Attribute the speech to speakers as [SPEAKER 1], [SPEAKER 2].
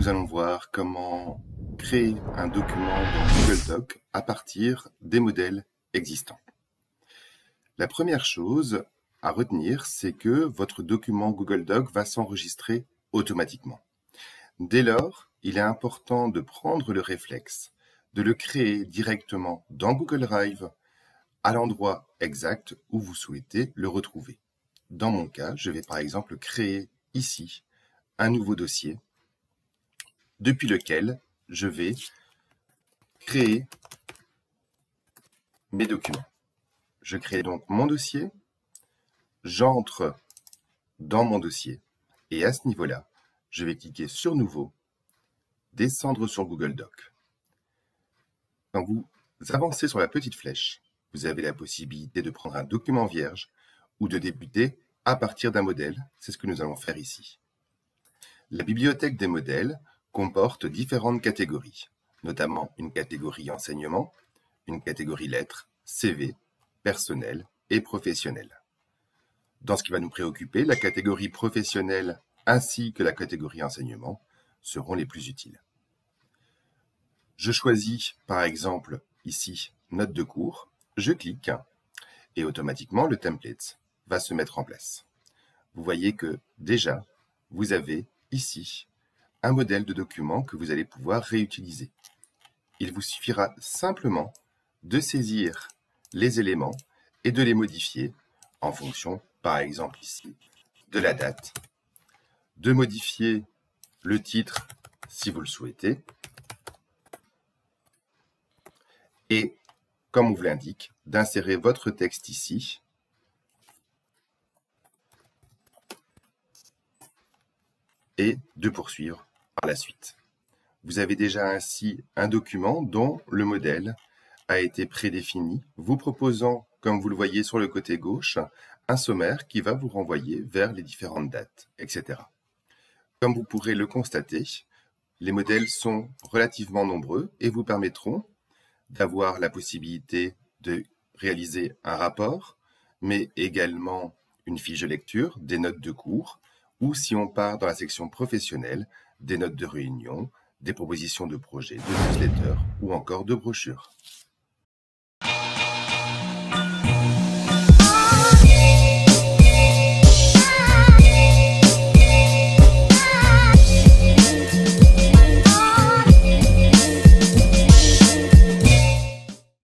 [SPEAKER 1] nous allons voir comment créer un document dans Google Docs à partir des modèles existants. La première chose à retenir, c'est que votre document Google Docs va s'enregistrer automatiquement. Dès lors, il est important de prendre le réflexe de le créer directement dans Google Drive à l'endroit exact où vous souhaitez le retrouver. Dans mon cas, je vais par exemple créer ici un nouveau dossier depuis lequel je vais créer mes documents. Je crée donc mon dossier, j'entre dans mon dossier et à ce niveau-là, je vais cliquer sur Nouveau, descendre sur Google Docs. Quand vous avancez sur la petite flèche, vous avez la possibilité de prendre un document vierge ou de débuter à partir d'un modèle. C'est ce que nous allons faire ici. La bibliothèque des modèles comporte différentes catégories, notamment une catégorie enseignement, une catégorie lettres, CV, personnel et professionnel. Dans ce qui va nous préoccuper, la catégorie professionnelle ainsi que la catégorie enseignement seront les plus utiles. Je choisis par exemple ici notes de cours, je clique et automatiquement le template va se mettre en place. Vous voyez que déjà vous avez ici un modèle de document que vous allez pouvoir réutiliser. Il vous suffira simplement de saisir les éléments et de les modifier en fonction, par exemple ici, de la date, de modifier le titre si vous le souhaitez, et, comme on vous l'indique, d'insérer votre texte ici, et de poursuivre par la suite. Vous avez déjà ainsi un document dont le modèle a été prédéfini, vous proposant, comme vous le voyez sur le côté gauche, un sommaire qui va vous renvoyer vers les différentes dates, etc. Comme vous pourrez le constater, les modèles sont relativement nombreux et vous permettront d'avoir la possibilité de réaliser un rapport, mais également une fiche de lecture, des notes de cours, ou si on part dans la section professionnelle, des notes de réunion, des propositions de projets, de newsletters ou encore de brochures.